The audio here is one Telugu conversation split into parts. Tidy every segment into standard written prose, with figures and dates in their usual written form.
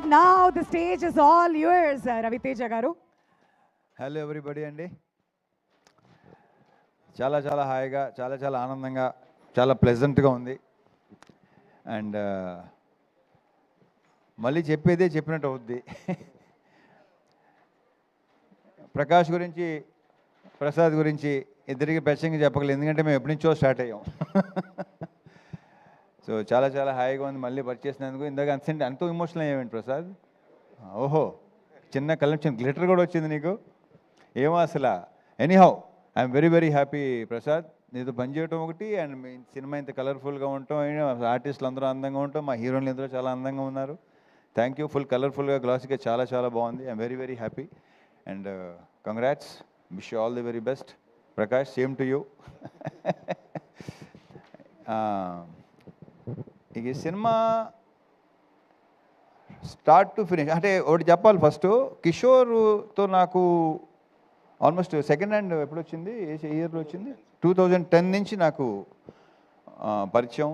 now the stage is all yours, Raviteja garu. Hello everybody అండి. చాలా చాలా హాయిగా, చాలా చాలా ఆనందంగా, చాలా ప్లెజెంట్గా ఉంది. అండ్ మళ్ళీ చెప్పేదే చెప్పినట్టు అవుద్ది. ప్రకాష్ గురించి, ప్రసాద్ గురించి ఇద్దరికి ప్రత్యేకంగా చెప్పగలేదు, ఎందుకంటే మేము ఎప్పటి నుంచో స్టార్ట్ అయ్యాం. సో చాలా చాలా హాయిగా ఉంది మళ్ళీ పరిచేసినందుకు. ఇందాక అంత ఎమోషనల్ అయ్యామండి ప్రసాద్. ఓహో, చిన్న కలెక్షన్ గ్లిటర్ కూడా వచ్చింది నీకు, ఏమో అసలు. Anyhow I'm very very happy Prasad, నీతో పనిచేయటం ఒకటి, అండ్ మీ సినిమా ఇంత కలర్ఫుల్గా ఉండటం, ఆర్టిస్టులు అందరూ అందంగా ఉండటం, మా హీరోయిన్లు అందరూ చాలా అందంగా ఉన్నారు. Thank you. ఫుల్ కలర్ఫుల్గా, గ్లాసీగా చాలా చాలా బాగుంది. I'm very very happy and congrats. Wish all the very best Prakash. Same to you. ఇక ఈ సినిమా స్టార్ట్ టు ఫినిష్ అంటే ఒకటి చెప్పాలి. ఫస్ట్ కిషోర్తో నాకు ఆల్మోస్ట్ సెకండ్ హ్యాండ్ ఎప్పుడు వచ్చింది, ఏ ఇయర్లో వచ్చింది, 2010 నుంచి నాకు పరిచయం.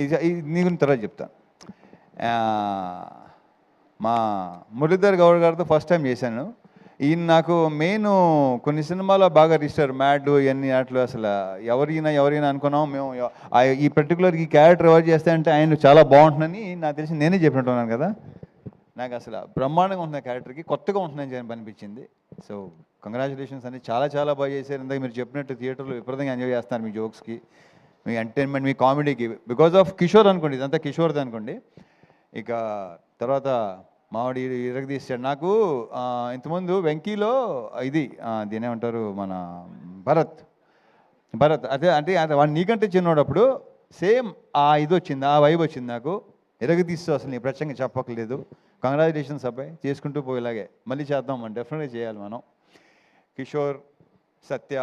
ఇది నీ గురించి తర్వాత చెప్తాను. మా మురళీధర్ గౌడ్ గారితో ఫస్ట్ టైం చేశాను. ఈయన నాకు మెయిన్ కొన్ని సినిమాలో బాగా రిజిస్టర్, మ్యాడ్ ఇవన్నీ వాటిలో అసలు ఎవరైనా అనుకున్నాం మేము. ఈ పర్టికులర్ ఈ క్యారెక్టర్ ఎవరు చేస్తే అంటే ఆయన చాలా బాగుంటుందని నాకు తెలిసి నేనే చెప్పినట్టున్నాను కదా. నాకు అసలు బ్రహ్మాండంగా ఉంటుంది క్యారెక్టర్కి, కొత్తగా ఉంటుందని అనిపించింది. సో కంగ్రాచులేషన్స్ అండి, చాలా చాలా బాగా చేశారు. ఇందాక మీరు చెప్పినట్టు థియేటర్లో విపరీతంగా ఎంజాయ్ చేస్తున్నారు మీ జోక్స్కి, మీ ఎంటర్టైన్మెంట్, మీ కామెడీకి, బికాజ్ ఆఫ్ కిషోర్ అనుకోండి, ఇదంతా కిషోర్ది అనుకోండి. ఇక తర్వాత మావాడి ఇరగదీశాడు. నాకు ఇంతకుముందు వెంకీలో ఇది దీని ఏమంటారు, మన భరత్ అదే అంటే వాడు నీకంటే చిన్నోడప్పుడు సేమ్ ఇది వచ్చింది, ఆ వైబ్ వచ్చింది నాకు. ఇరగదీస్తూ అసలు నీ ప్రత్యేకంగా చెప్పక్కర్లేదు. కంగ్రాచులేషన్స్ అబ్బాయి, చేసుకుంటూ పోయేలాగే మళ్ళీ చేద్దాం, మనం డెఫినెట్గా చేయాలి మనం. కిషోర్, సత్య,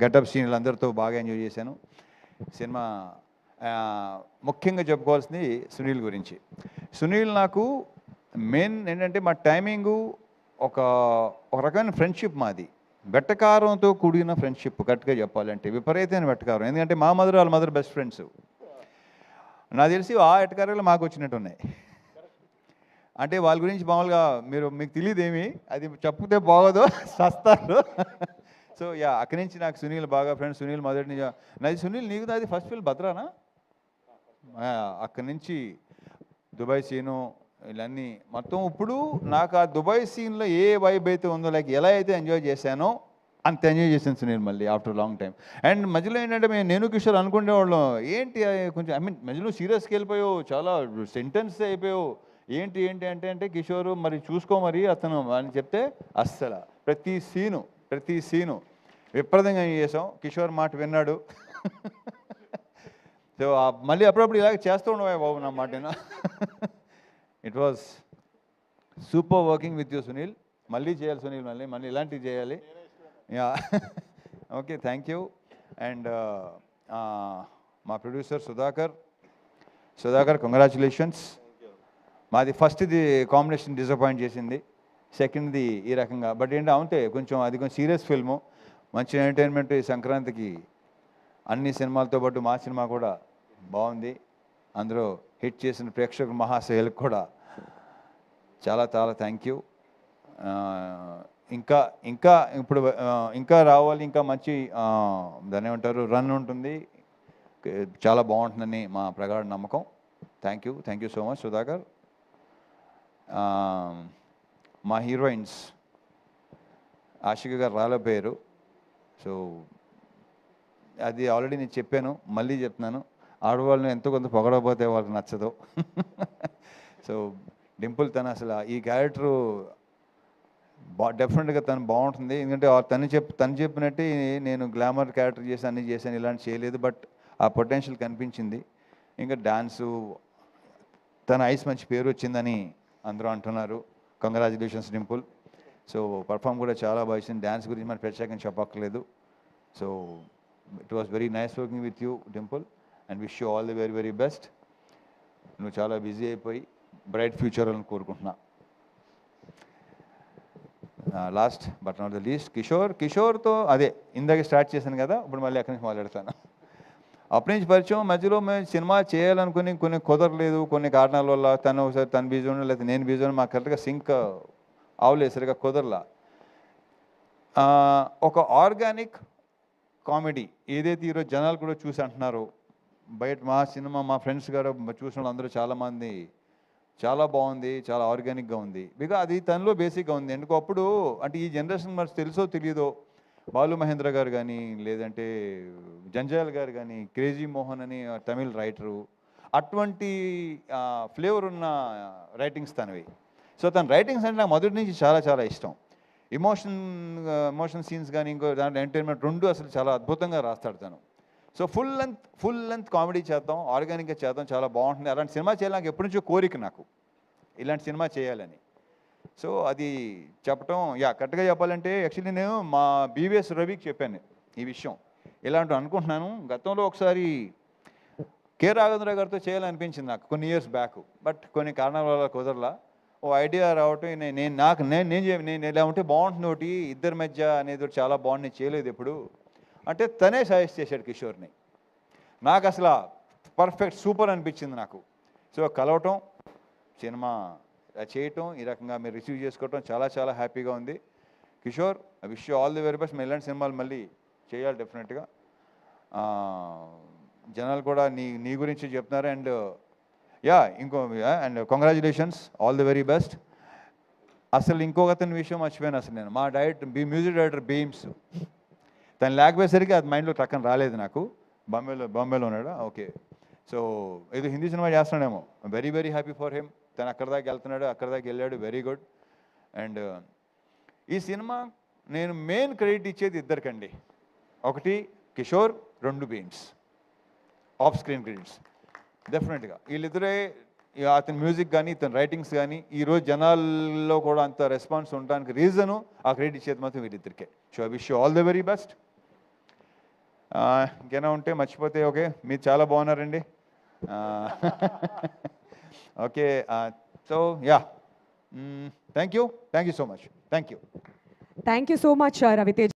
గెటప్ సీన్లు అందరితో బాగా ఎంజాయ్ చేశాను. సినిమా ముఖ్యంగా చెప్పుకోవాల్సింది సునీల్ గురించి. సునీల్ నాకు మెయిన్ ఏంటంటే మా టైమింగు ఒక రకమైన ఫ్రెండ్షిప్ మాది, వెట్టకారంతో కూడిన ఫ్రెండ్షిప్. కరెక్ట్గా చెప్పాలంటే విపరీతమైన వెట్టకారం, ఎందుకంటే మా మదర్ వాళ్ళ మదర్ బెస్ట్ ఫ్రెండ్స్. నాకు తెలిసి ఆ వెట్టకారాలు మాకు వచ్చినట్టు ఉన్నాయి. అంటే వాళ్ళ గురించి మామూలుగా మీకు తెలియదేమి, అది చెప్తే బాగోదు, సస్తారు. సో యా, అక్కడి నుంచి నాకు సునీల్ బాగా ఫ్రెండ్స్. సునీల్ మొదటి నుంచి నాది సునీల్, నీకు నాది ఫస్ట్ ఫిల్మ్ భద్రానా. అక్కడి నుంచి దుబాయ్ సీను ఇవన్నీ మొత్తం. ఇప్పుడు నాకు ఆ దుబాయ్ సీన్లో ఏ వైబ్ అయితే ఉందో, లైక్ ఎలా అయితే ఎంజాయ్ చేశానో అంత ఎంజాయ్ చేశాను సునీల్ మళ్ళీ ఆఫ్టర్ లాంగ్ టైం. అండ్ మధ్యలో ఏంటంటే నేను కిషోర్ అనుకునేవాళ్ళం, ఏంటి కొంచెం మధ్యలో సీరియస్కి వెళ్ళిపోయావు, చాలా సెంటెన్స్ అయిపోయావు, ఏంటి అంటే కిషోర్ మరి చూసుకో మరి అతను అని చెప్తే అస్సలు ప్రతి సీను విపరీతంగా చేసాం. కిషోర్ మాట విన్నాడు. సో మళ్ళీ అప్పుడప్పుడు ఇలాగ చేస్తూ ఉండవా బాబు నా మాట. It was super working with you Sunil. మళ్ళీ చేయాలి సునీల్, మళ్ళీ ఇలాంటివి చేయాలి. Yeah, okay, thank you. And మా ప్రొడ్యూసర్ సుధాకర్ కంగ్రాచులేషన్స్. మాది ఫస్ట్ది కాంబినేషన్ డిసప్పాయింట్ చేసింది, సెకండ్ది ఈ రకంగా. బట్ ఏంటంటే అంతే, కొంచెం సీరియస్ ఫిల్ము, మంచి ఎంటర్టైన్మెంట్. ఈ సంక్రాంతికి అన్ని సినిమాలతో పాటు మా సినిమా కూడా బాగుంది. అందులో హిట్ చేసిన ప్రేక్షకుల మహాశయులకు కూడా చాలా చాలా థ్యాంక్ యూ. ఇంకా రావాలి, ఇంకా మంచి దాన్ని ఏమంటారు రన్ ఉంటుంది, చాలా బాగుంటుందని మా ప్రగాఢ నమ్మకం. Thank you so much Sudhakar. మా హీరోయిన్స్ ఆషిక గారు రాలేపోయారు. సో అది ఆల్రెడీ నేను చెప్పాను, మళ్ళీ చెప్తున్నాను, ఆడవాళ్ళని ఎంతో కొంత పొగడకపోతే వాళ్ళకి నచ్చదు. సో డింపుల్ తను అసలు ఈ క్యారెక్టరు డెఫినెట్గా తను బాగుంటుంది, ఎందుకంటే తను చెప్పినట్టే నేను గ్లామర్ క్యారెక్టర్ అన్నీ చేశాను, ఇలాంటి చేయలేదు. బట్ ఆ పొటెన్షియల్ కనిపించింది. ఇంకా డాన్సు, తన ఐస్ మంచి పేరు వచ్చిందని అందరూ అంటున్నారు. కంగ్రాచులేషన్స్ డింపుల్. సో పర్ఫామ్ కూడా చాలా బాగా ఇచ్చింది. డ్యాన్స్ గురించి మరి ప్రత్యేకంగా చెప్పక్కర్లేదు. So it was very nice working with you Dimple, and wish you all the very very best. నువ్వు చాలా బిజీ అయిపోయి బ్రైట్ ఫ్యూచర్ అని కోరుకుంటున్నా. Last but not the least కిషోర్తో అదే ఇందాక స్టార్ట్ చేశాను కదా, ఇప్పుడు మళ్ళీ అక్కడి నుంచి మొదలెడతాను. అప్పటి నుంచి పరిచయం. మధ్యలో మేము సినిమా చేయాలనుకుని కొన్ని కుదరలేదు, కొన్ని కారణాల వల్ల. తను ఒకసారి తను బిజీ ఉండడం, లేకపోతే నేను బిజీ ఉండడం, మాకు కరెక్ట్గా సింక్ అవలేదు, సరిగా కుదరలా. ఒక ఆర్గానిక్ కామెడీ ఏదైతే ఈరోజు జనాలు కూడా చూసి అంటున్నారు, బయట మా సినిమా మా ఫ్రెండ్స్ గారు చూసిన వాళ్ళందరూ చాలామంది చాలా బాగుంది, చాలా ఆర్గానిక్గా ఉంది. బికాజ్ అది తనలో బేసిక్గా ఉంది. ఎందుకు అప్పుడు అంటే ఈ జనరేషన్ మనకు తెలుసో తెలియదో, బాలు మహేంద్ర గారు కానీ, లేదంటే జంజాల్ గారు కానీ, క్రేజీ మోహన్ అని తమిళ్ రైటరు, అటువంటి ఫ్లేవర్ ఉన్న రైటింగ్స్ తనవి. సో తన రైటింగ్స్ అంటే నాకు మొదటి నుంచి చాలా చాలా ఇష్టం. ఎమోషన్ సీన్స్ కానీ, ఇంకో దాంట్లో ఎంటర్టైన్మెంట్ రెండు అసలు చాలా అద్భుతంగా రాస్తాడు తను. సో ఫుల్ లెంత్ కామెడీ చేద్దాం, ఆర్గానిక్గా చేద్దాం, చాలా బాగుంటుంది. అలాంటి సినిమా చేయాలి నాకు ఎప్పటి నుంచో కోరిక, నాకు ఇలాంటి సినిమా చేయాలని. సో అది చెప్పటం, కరెక్ట్గా చెప్పాలంటే యాక్చువల్లీ నేను మా బీవీఎస్ రవికి చెప్పాను ఈ విషయం, ఇలాంటి అనుకుంటున్నాను. గతంలో ఒకసారి కె రాఘవేంద్ర గారితో చేయాలనిపించింది నాకు కొన్ని ఇయర్స్ బ్యాక్, బట్ కొన్ని కారణాల వల్ల కుదరలా. ఓ ఐడియా రావటం, నేను ఎలా ఉంటే బాగుంటుంది ఒకటి ఇద్దరి మధ్య అనేది చాలా బాగుంది, నేను చేయలేదు ఎప్పుడు అంటే తనే సజెస్ట్ చేశాడు కిషోర్ని. నాకు అసలు పర్ఫెక్ట్ సూపర్ అనిపించింది నాకు. సో కలవటం, సినిమా చేయటం, ఈ రకంగా మీరు రిసీవ్ చేసుకోవటం చాలా చాలా హ్యాపీగా ఉంది. Kishore, I wish you all the very best. మేము ఇలాంటి సినిమాలు మళ్ళీ చేయాలి డెఫినెట్గా. జనాలు కూడా నీ గురించి చెప్తున్నారు. And and congratulations, all the very best. అసలు ఇంకొక అతని విషయం మర్చిపోయాను అసలు నేను. మా మ్యూజిక్ డైరెక్టర్ బీమ్స్, తను లేకపోయేసరికి అది మైండ్లో టక్కన రాలేదు నాకు. బాంబేలో ఉన్నాడు. ఓకే, సో ఏదో హిందీ సినిమా చేస్తున్నాడేమో. Very very happy for him. తను అక్కడ దాకా వెళ్తున్నాడు, అక్కడ దాకా వెళ్ళాడు, వెరీ గుడ్. అండ్ ఈ సినిమా నేను మెయిన్ క్రెడిట్ ఇచ్చేది ఇద్దరికండి. ఒకటి కిషోర్, రెండు బీమ్స్. ఆఫ్ స్క్రీన్ క్రెడిట్స్ డెఫినెట్గా వీళ్ళిద్దరే. అతని మ్యూజిక్ కానీ, ఇతని రైటింగ్స్ కానీ ఈరోజు జనాల్లో కూడా అంత రెస్పాన్స్ ఉండడానికి రీజను ఆ క్రెడిట్ ఇచ్చేది మాత్రం వీళ్ళిద్దరికే. So I wish you all the very best. ఇంకేనా ఉంటే మర్చిపోతే ఓకే, మీరు చాలా బాగున్నారండి. Okay, so thank you so much. Thank you thank you so much Raviteja.